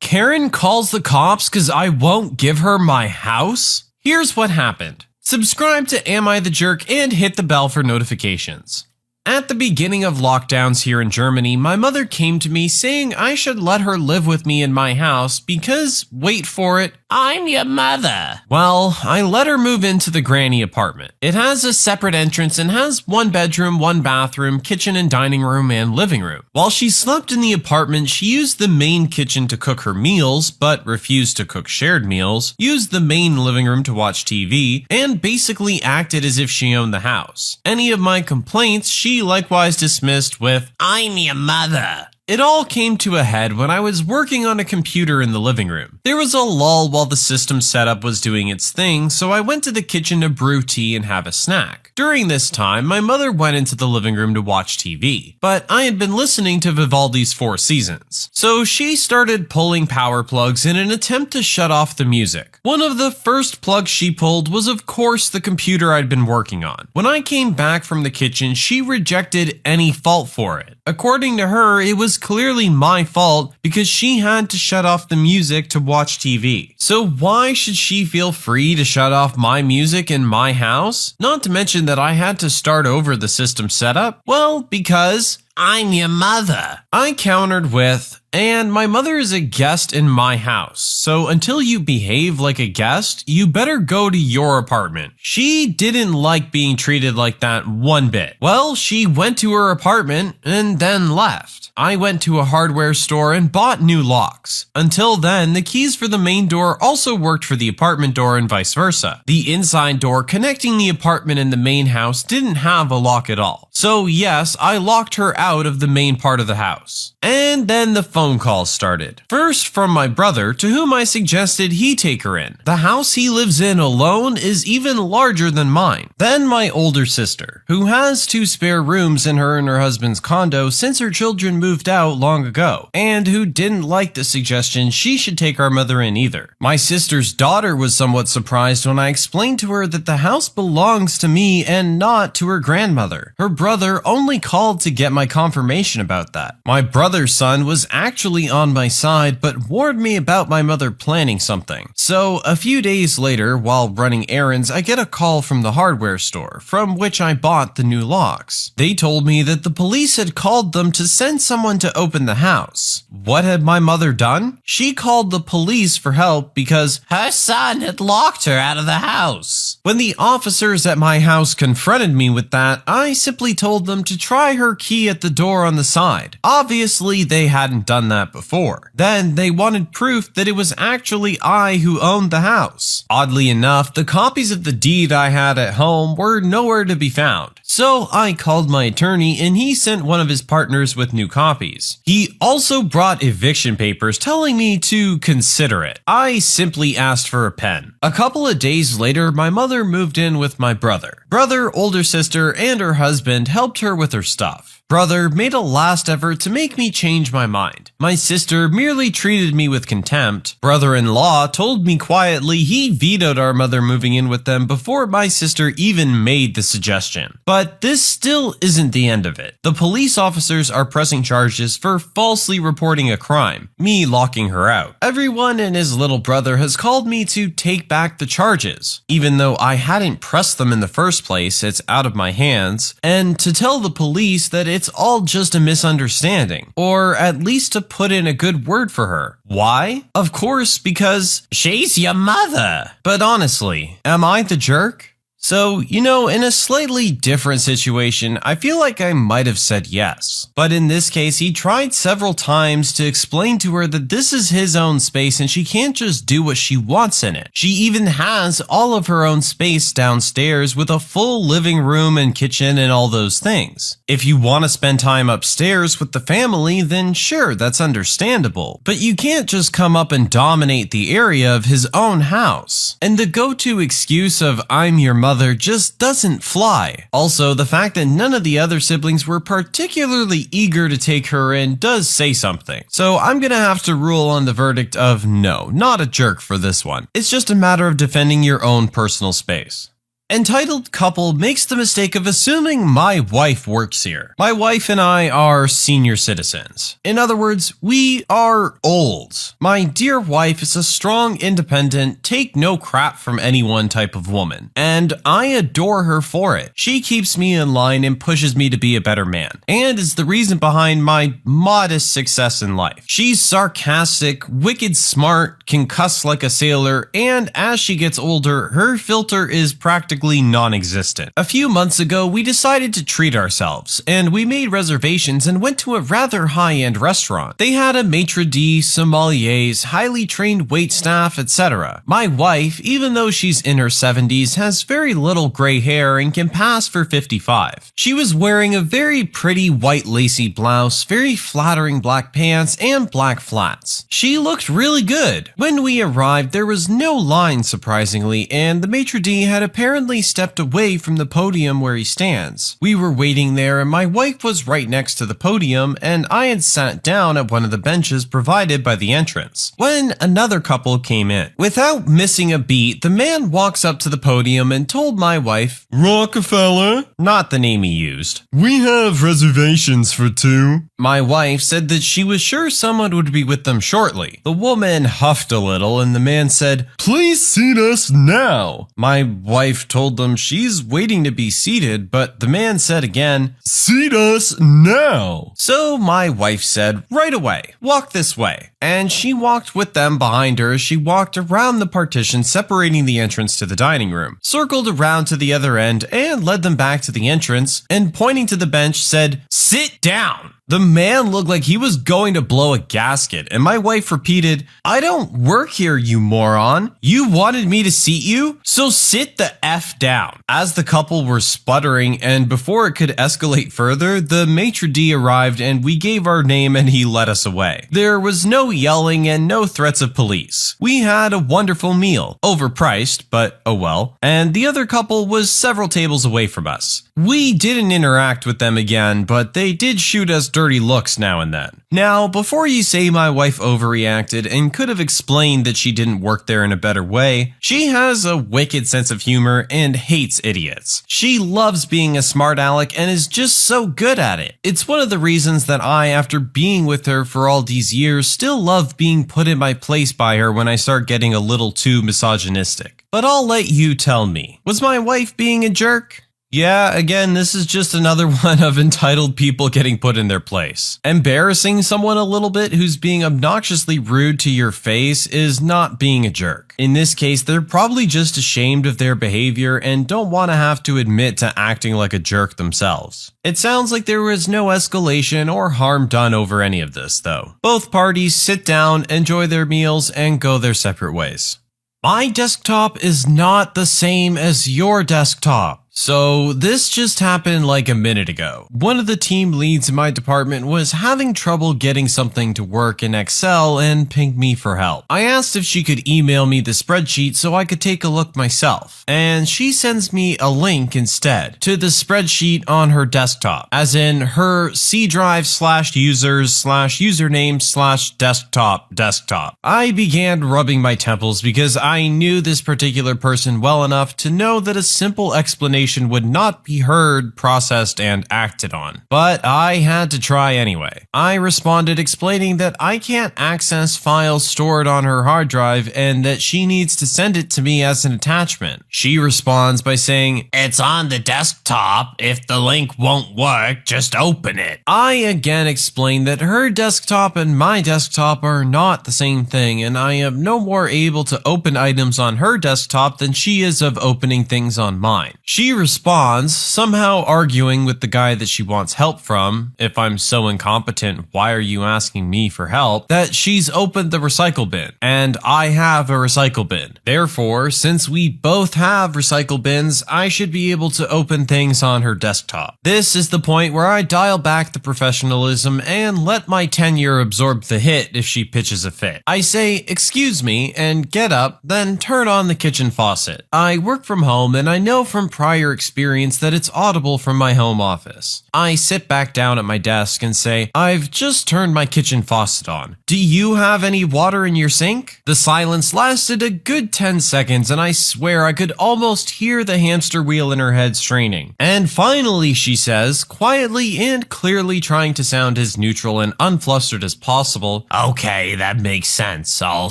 Karen calls the cops because I won't give her my house? Here's what happened. Subscribe to Am I the Jerk and hit the bell for notifications. At the beginning of lockdowns here in Germany, my mother came to me saying I should let her live with me in my house because, wait for it, I'm your mother. Well, I let her move into the granny apartment. It has a separate entrance and has one bedroom, one bathroom, kitchen and dining room, and living room. While she slept in the apartment, she used the main kitchen to cook her meals, but refused to cook shared meals, used the main living room to watch TV, and basically acted as if she owned the house. Any of my complaints, she likewise dismissed with, I'm your mother. It all came to a head when I was working on a computer in the living room. There was a lull while the system setup was doing its thing, so I went to the kitchen to brew tea and have a snack. During this time, my mother went into the living room to watch TV, but I had been listening to Vivaldi's Four Seasons. So she started pulling power plugs in an attempt to shut off the music. One of the first plugs she pulled was of course the computer I'd been working on. When I came back from the kitchen, she rejected any fault for it. According to her, it was clearly my fault because she had to shut off the music to watch TV. So why should she feel free to shut off my music in my house? Not to mention that I had to start over the system setup? Well, because I'm your mother. I countered with, and my mother is a guest in my house, so until you behave like a guest, you better go to your apartment. She didn't like being treated like that one bit. Well, she went to her apartment and then left. I went to a hardware store and bought new locks. Until then, the keys for the main door also worked for the apartment door and vice versa. The inside door connecting the apartment and the main house didn't have a lock at all. So yes, I locked her out of the main part of the house. And then the phone calls started. First from my brother, to whom I suggested he take her in. The house he lives in alone is even larger than mine. Then my older sister, who has 2 spare rooms in her and her husband's condo since her children moved out long ago, and who didn't like the suggestion she should take our mother in either. My sister's daughter was somewhat surprised when I explained to her that the house belongs to me and not to her grandmother. Her brother only called to get my confirmation about that. My brother's son was actually on my side but warned me about my mother planning something. So a few days later, while running errands, I get a call from the hardware store, from which I bought the new locks. They told me that the police had called them to send someone to open the house. What had my mother done? She called the police for help because her son had locked her out of the house. When the officers at my house confronted me with that, I simply told them to try her key at the door on the side. Obviously, they hadn't done that before. Then they wanted proof that it was actually I who owned the house. Oddly enough, the copies of the deed I had at home were nowhere to be found. So I called my attorney and he sent one of his partners with new copies. He also brought eviction papers telling me to consider it. I simply asked for a pen. A couple of days later, my mother moved in with my brother. Brother, older sister, and her husband helped her with her stuff. Brother made a last effort to make me change my mind. My sister merely treated me with contempt. Brother-in-law told me quietly he vetoed our mother moving in with them before my sister even made the suggestion. But this still isn't the end of it. The police officers are pressing charges for falsely reporting a crime, me locking her out. Everyone and his little brother has called me to take back the charges. Even though I hadn't pressed them in the first place, it's out of my hands, and to tell the police that it's all just a misunderstanding, or at least to put in a good word for her. Why? Of course, because she's your mother. But honestly, am I the jerk? So, in a slightly different situation, I feel like I might have said yes. But in this case, he tried several times to explain to her that this is his own space and she can't just do what she wants in it. She even has all of her own space downstairs with a full living room and kitchen and all those things. If you want to spend time upstairs with the family, then sure, that's understandable. But you can't just come up and dominate the area of his own house. And the go-to excuse of I'm your mother just doesn't fly. Also, the fact that none of the other siblings were particularly eager to take her in does say something. So I'm gonna have to rule on the verdict of no, not a jerk for this one. It's just a matter of defending your own personal space. Entitled couple makes the mistake of assuming my wife works here. My wife and I are senior citizens. In other words, we are old. My dear wife is a strong, independent, take no crap from anyone type of woman, and I adore her for it. She keeps me in line and pushes me to be a better man, and is the reason behind my modest success in life. She's sarcastic, wicked smart, can cuss like a sailor, and as she gets older, her filter is practically non-existent. A few months ago, we decided to treat ourselves, and we made reservations and went to a rather high-end restaurant. They had a maitre d', sommeliers, highly trained waitstaff, etc. My wife, even though she's in her 70s, has very little gray hair and can pass for 55. She was wearing a very pretty white lacy blouse, very flattering black pants, and black flats. She looked really good. When we arrived, there was no line, surprisingly, and the maitre d' had apparently stepped away from the podium where he stands. We were waiting there and my wife was right next to the podium and I had sat down at one of the benches provided by the entrance when another couple came in. Without missing a beat, the man walks up to the podium and told my wife, "Rockefeller," not the name he used, "we have reservations for two." My wife said that she was sure someone would be with them shortly. The woman huffed a little and the man said, "Please seat us now." My wife told them she's waiting to be seated, but the man said again, "Seat us now." So my wife said, "Right away, walk this way." And she walked with them behind her as she walked around the partition separating the entrance to the dining room, circled around to the other end and led them back to the entrance and pointing to the bench said, "Sit down." The man looked like he was going to blow a gasket, and my wife repeated, "I don't work here, you moron. You wanted me to seat you? So sit the F down." As the couple were sputtering, and before it could escalate further, the maitre d' arrived and we gave our name and he led us away. There was no yelling and no threats of police. We had a wonderful meal, overpriced, but oh well, and the other couple was several tables away from us. We didn't interact with them again, but they did shoot us dirty looks now and then. Now, before you say my wife overreacted and could have explained that she didn't work there in a better way, she has a wicked sense of humor and hates idiots. She loves being a smart aleck and is just so good at it. It's one of the reasons that I, after being with her for all these years, still love being put in my place by her when I start getting a little too misogynistic. But I'll let you tell me. Was my wife being a jerk? Yeah, again, this is just another one of entitled people getting put in their place. Embarrassing someone a little bit who's being obnoxiously rude to your face is not being a jerk. In this case, they're probably just ashamed of their behavior and don't want to have to admit to acting like a jerk themselves. It sounds like there was no escalation or harm done over any of this, though. Both parties sit down, enjoy their meals, and go their separate ways. My desktop is not the same as your desktop. So this just happened like a minute ago. One of the team leads in my department was having trouble getting something to work in Excel and pinged me for help. I asked if she could email me the spreadsheet so I could take a look myself, and she sends me a link instead to the spreadsheet on her desktop, as in her C drive /users/username/desktop. I began rubbing my temples because I knew this particular person well enough to know that a simple explanation would not be heard, processed, and acted on. But I had to try anyway. I responded explaining that I can't access files stored on her hard drive and that she needs to send it to me as an attachment. She responds by saying, "It's on the desktop. If the link won't work, just open it." I again explained that her desktop and my desktop are not the same thing, and I am no more able to open items on her desktop than she is of opening things on mine. She responds, somehow arguing with the guy that she wants help from, "If I'm so incompetent, why are you asking me for help?" that she's opened the recycle bin, and I have a recycle bin. Therefore, since we both have recycle bins, I should be able to open things on her desktop. This is the point where I dial back the professionalism and let my tenure absorb the hit if she pitches a fit. I say, "Excuse me," and get up, then turn on the kitchen faucet. I work from home and I know from prior prior experience that it's audible from my home office. I sit back down at my desk and say, "I've just turned my kitchen faucet on. Do you have any water in your sink?" The silence lasted a good 10 seconds, and I swear I could almost hear the hamster wheel in her head straining. And finally she says, quietly and clearly trying to sound as neutral and unflustered as possible, "Okay, that makes sense. I'll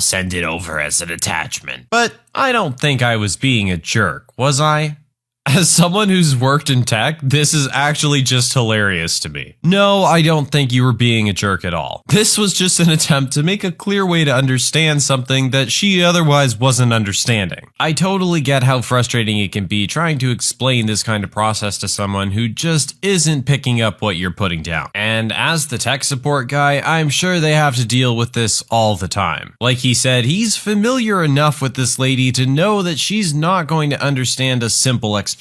send it over as an attachment." But I don't think I was being a jerk, was I? As someone who's worked in tech, this is actually just hilarious to me. No, I don't think you were being a jerk at all. This was just an attempt to make a clear way to understand something that she otherwise wasn't understanding. I totally get how frustrating it can be trying to explain this kind of process to someone who just isn't picking up what you're putting down. And as the tech support guy, I'm sure they have to deal with this all the time. Like he said, he's familiar enough with this lady to know that she's not going to understand a simple explanation.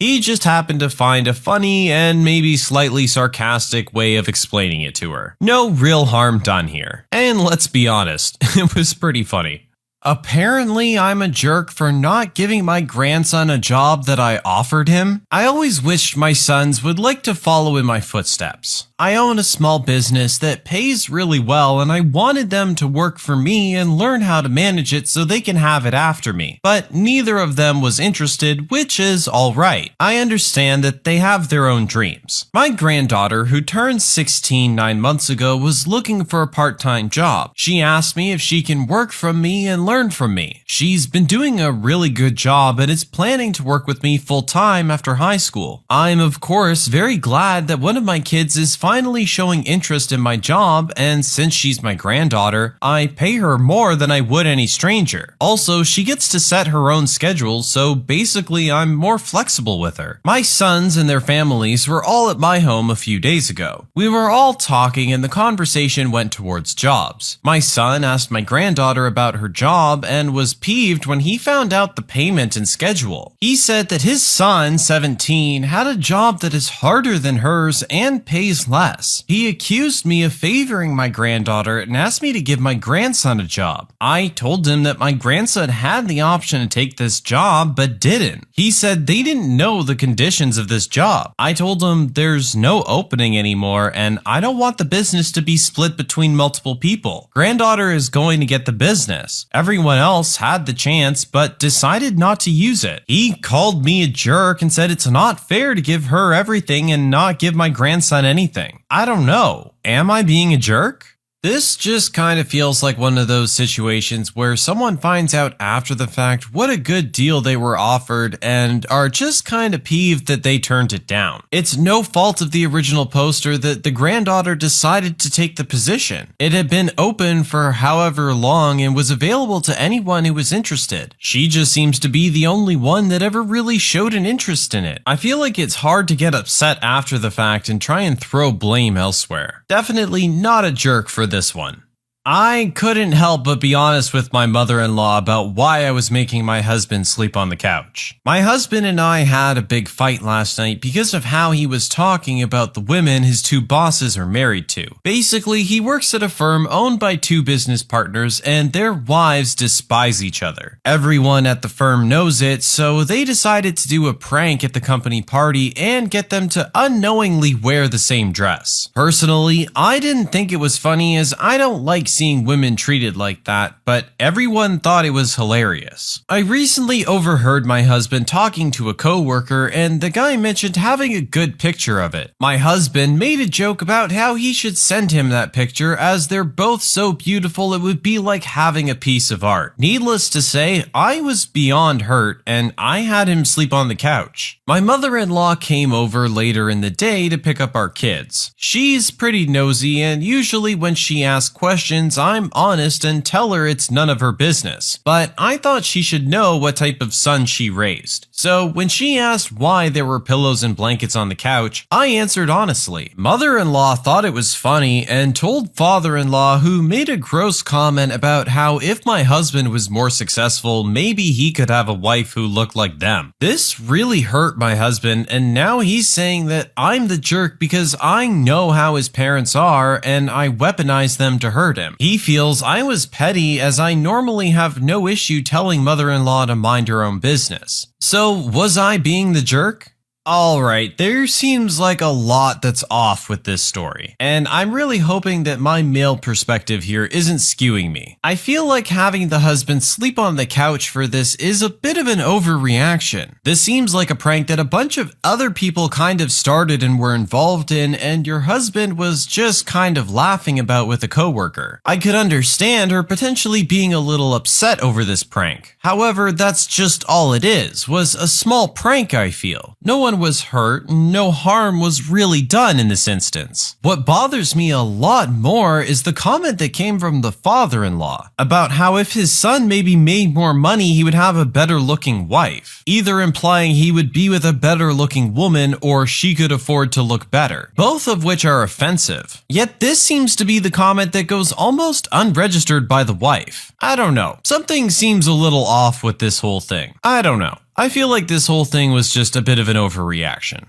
He just happened to find a funny and maybe slightly sarcastic way of explaining it to her. No real harm done here. And let's be honest, it was pretty funny. Apparently, I'm a jerk for not giving my grandson a job that I offered him. I always wished my sons would like to follow in my footsteps. I own a small business that pays really well, and I wanted them to work for me and learn how to manage it so they can have it after me. But neither of them was interested, which is alright. I understand that they have their own dreams. My granddaughter, who turned 16 9 months ago, was looking for a part-time job. She asked me if she can work from me and learn from me. She's been doing a really good job and is planning to work with me full-time after high school. I'm of course very glad that one of my kids is finally showing interest in my job, and since she's my granddaughter, I pay her more than I would any stranger. Also, she gets to set her own schedule, so basically I'm more flexible with her. My sons and their families were all at my home a few days ago. We were all talking and the conversation went towards jobs. My son asked my granddaughter about her job and was peeved when he found out the payment and schedule. He said that his son, 17, had a job that is harder than hers and pays less. He accused me of favoring my granddaughter and asked me to give my grandson a job. I told him that my grandson had the option to take this job but didn't. He said they didn't know the conditions of this job. I told him there's no opening anymore and I don't want the business to be split between multiple people. Granddaughter is going to get the business. Everyone else had the chance but decided not to use it. He called me a jerk and said it's not fair to give her everything and not give my grandson anything. I don't know. Am I being a jerk? This just kind of feels like one of those situations where someone finds out after the fact what a good deal they were offered and are just kind of peeved that they turned it down. It's no fault of the original poster that the granddaughter decided to take the position. It had been open for however long and was available to anyone who was interested. She just seems to be the only one that ever really showed an interest in it. I feel like it's hard to get upset after the fact and try and throw blame elsewhere. Definitely not a jerk for this one. I couldn't help but be honest with my mother-in-law about why I was making my husband sleep on the couch. My husband and I had a big fight last night because of how he was talking about the women his two bosses are married to. Basically, he works at a firm owned by two business partners and their wives despise each other. Everyone at the firm knows it, so they decided to do a prank at the company party and get them to unknowingly wear the same dress. Personally, I didn't think it was funny as I don't like seeing women treated like that, but everyone thought it was hilarious. I recently overheard my husband talking to a coworker and the guy mentioned having a good picture of it. My husband made a joke about how he should send him that picture as they're both so beautiful it would be like having a piece of art. Needless to say, I was beyond hurt and I had him sleep on the couch. My mother-in-law came over later in the day to pick up our kids. She's pretty nosy and usually when she asks questions, I'm honest and tell her it's none of her business, but I thought she should know what type of son she raised. So when she asked why there were pillows and blankets on the couch, I answered honestly. Mother-in-law thought it was funny and told father-in-law, who made a gross comment about how if my husband was more successful, maybe he could have a wife who looked like them. This really hurt my husband, and now he's saying that I'm the jerk because I know how his parents are and I weaponize them to hurt him. He feels I was petty as I normally have no issue telling mother-in-law to mind her own business. So was I being the jerk? Alright, there seems like a lot that's off with this story, and I'm really hoping that my male perspective here isn't skewing me. I feel like having the husband sleep on the couch for this is a bit of an overreaction. This seems like a prank that a bunch of other people kind of started and were involved in, and your husband was just kind of laughing about with a coworker. I could understand her potentially being a little upset over this prank. However, that's just all it is, was a small prank, I feel. No one was hurt, and no harm was really done in this instance. What bothers me a lot more is the comment that came from the father-in-law about how if his son maybe made more money, he would have a better looking wife, either implying he would be with a better looking woman or she could afford to look better, both of which are offensive. Yet this seems to be the comment that goes almost unregistered by the wife. I don't know. Something seems a little off with this whole thing. I don't know. I feel like this whole thing was just a bit of an overreaction.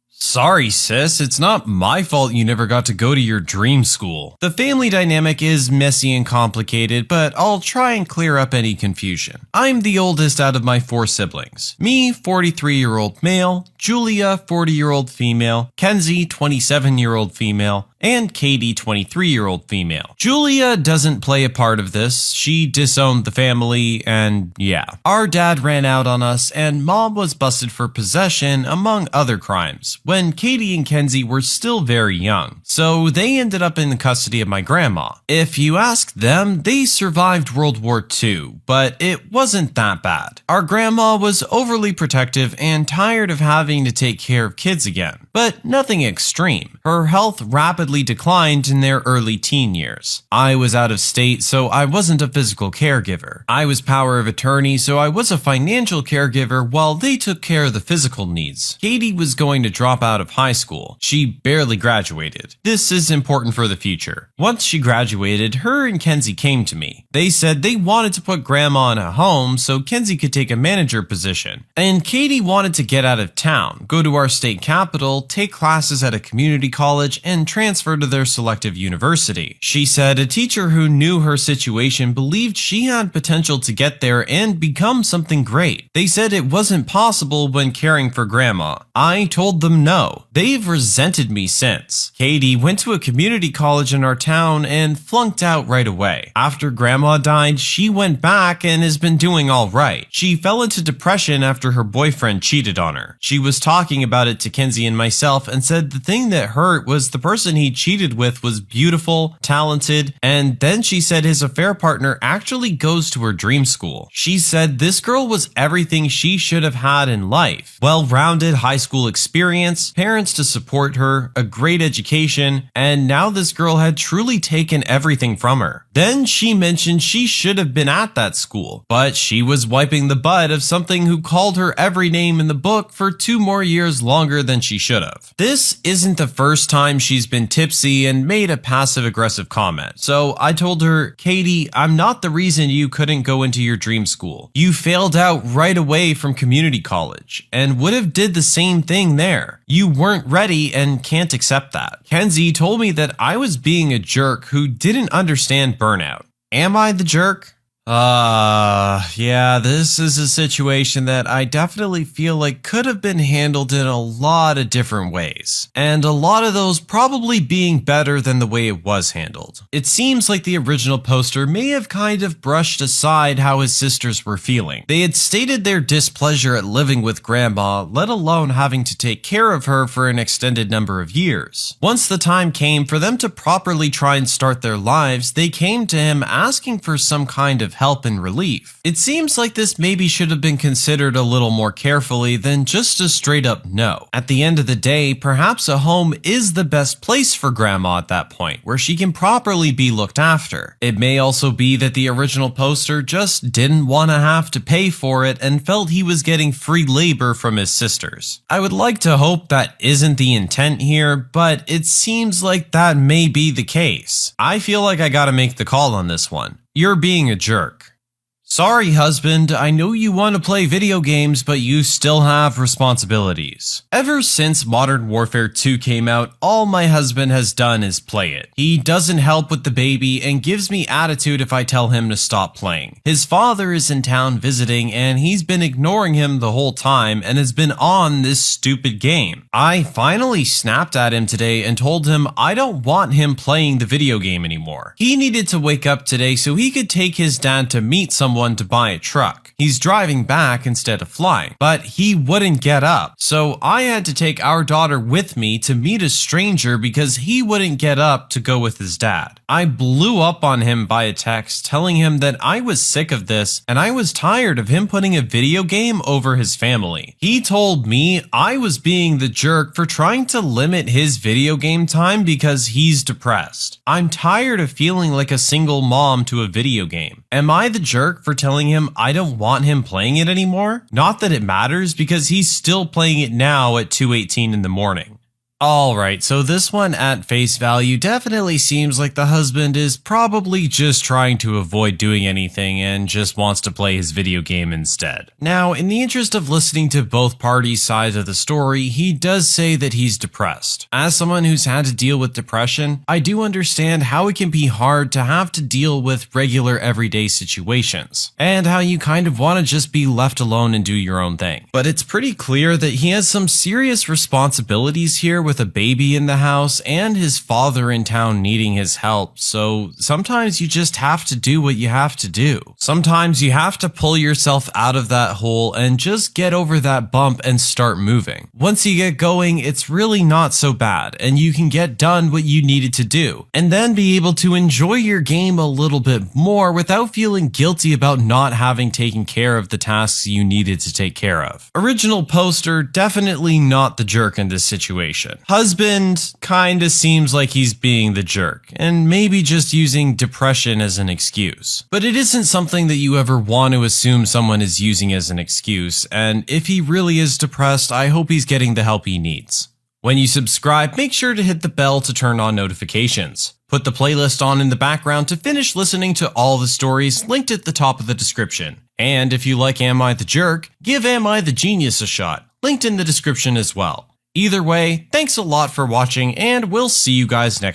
Sorry, sis, it's not my fault you never got to go to your dream school. The family dynamic is messy and complicated, but I'll try and clear up any confusion. I'm the oldest out of my 4 siblings. Me, 43-year-old male, Julia, 40-year-old female, Kenzie, 27-year-old female, and Katie, 23-year-old female. Julia doesn't play a part of this. She disowned the family, and yeah. Our dad ran out on us, and mom was busted for possession, among other crimes, when Katie and Kenzie were still very young. So they ended up in the custody of my grandma. If you ask them, they survived World War II, but it wasn't that bad. Our grandma was overly protective and tired of having to take care of kids again, but nothing extreme. Her health rapidly declined in their early teen years. I was out of state, so I wasn't a physical caregiver. I was power of attorney, so I was a financial caregiver while they took care of the physical needs. Katie was going to drop out of high school. She barely graduated. This is important for the future. Once she graduated, her and Kenzie came to me. They said they wanted to put grandma in a home so Kenzie could take a manager position, and Katie wanted to get out of town, go to our state capital, take classes at a community college, and transfer to their selective university. She said a teacher who knew her situation believed she had potential to get there and become something great. They said it wasn't possible when caring for grandma. I told them no. They've resented me since. Katie went to a community college in our town and flunked out right away. After grandma died, she went back and has been doing all right. She fell into depression after her boyfriend cheated on her. She was talking about it to Kenzie and myself and said the thing that hurt was the person he cheated with was beautiful, talented, and then she said his affair partner actually goes to her dream school. She said this girl was everything she should have had in life. Well-rounded high school experience, parents to support her, a great education, and now this girl had truly taken everything from her. Then she mentioned she should have been at that school, but she was wiping the butt of something who called her every name in the book for 2 more years longer than she should have. This isn't the first time she's been tipsy and made a passive-aggressive comment. So I told her, Katie, I'm not the reason you couldn't go into your dream school. You failed out right away from community college and would have did the same thing there. You weren't ready and can't accept that. Kenzie told me that I was being a jerk who didn't understand burnout. Am I the jerk? Yeah, this is a situation that I definitely feel like could have been handled in a lot of different ways, and a lot of those probably being better than the way it was handled. It seems like the original poster may have kind of brushed aside how his sisters were feeling. They had stated their displeasure at living with grandma, let alone having to take care of her for an extended number of years. Once the time came for them to properly try and start their lives, they came to him asking for some kind of help and relief. It seems like this maybe should have been considered a little more carefully than just a straight up no. At the end of the day, perhaps a home is the best place for grandma at that point, where she can properly be looked after. It may also be that the original poster just didn't want to have to pay for it and felt he was getting free labor from his sisters. I would like to hope that isn't the intent here, but it seems like that may be the case. I feel like I gotta make the call on this one. You're being a jerk. Sorry, husband, I know you want to play video games, but you still have responsibilities. Ever since Modern Warfare 2 came out, all my husband has done is play it. He doesn't help with the baby and gives me attitude if I tell him to stop playing. His father is in town visiting and he's been ignoring him the whole time and has been on this stupid game. I finally snapped at him today and told him I don't want him playing the video game anymore. He needed to wake up today so he could take his dad to meet someone to buy a truck. He's driving back instead of flying, but he wouldn't get up. So I had to take our daughter with me to meet a stranger because he wouldn't get up to go with his dad. I blew up on him via text telling him that I was sick of this and I was tired of him putting a video game over his family. He told me I was being the jerk for trying to limit his video game time because he's depressed. I'm tired of feeling like a single mom to a video game. Am I the jerk for telling him I don't want him playing it anymore? Not that it matters because he's still playing it now at 2:18 in the morning. Alright, so this one at face value definitely seems like the husband is probably just trying to avoid doing anything and just wants to play his video game instead. Now, in the interest of listening to both parties' sides of the story, he does say that he's depressed. As someone who's had to deal with depression, I do understand how it can be hard to have to deal with regular everyday situations, and how you kind of want to just be left alone and do your own thing. But it's pretty clear that he has some serious responsibilities here with a baby in the house and his father in town needing his help, so sometimes you just have to do what you have to do. Sometimes you have to pull yourself out of that hole and just get over that bump and start moving. Once you get going, it's really not so bad, and you can get done what you needed to do, and then be able to enjoy your game a little bit more without feeling guilty about not having taken care of the tasks you needed to take care of. Original poster, definitely not the jerk in this situation. Husband kinda seems like he's being the jerk, and maybe just using depression as an excuse. But it isn't something that you ever want to assume someone is using as an excuse, and if he really is depressed, I hope he's getting the help he needs. When you subscribe, make sure to hit the bell to turn on notifications. Put the playlist on in the background to finish listening to all the stories linked at the top of the description. And if you like Am I the Jerk, give Am I the Genius a shot, linked in the description as well. Either way, thanks a lot for watching, and we'll see you guys next time.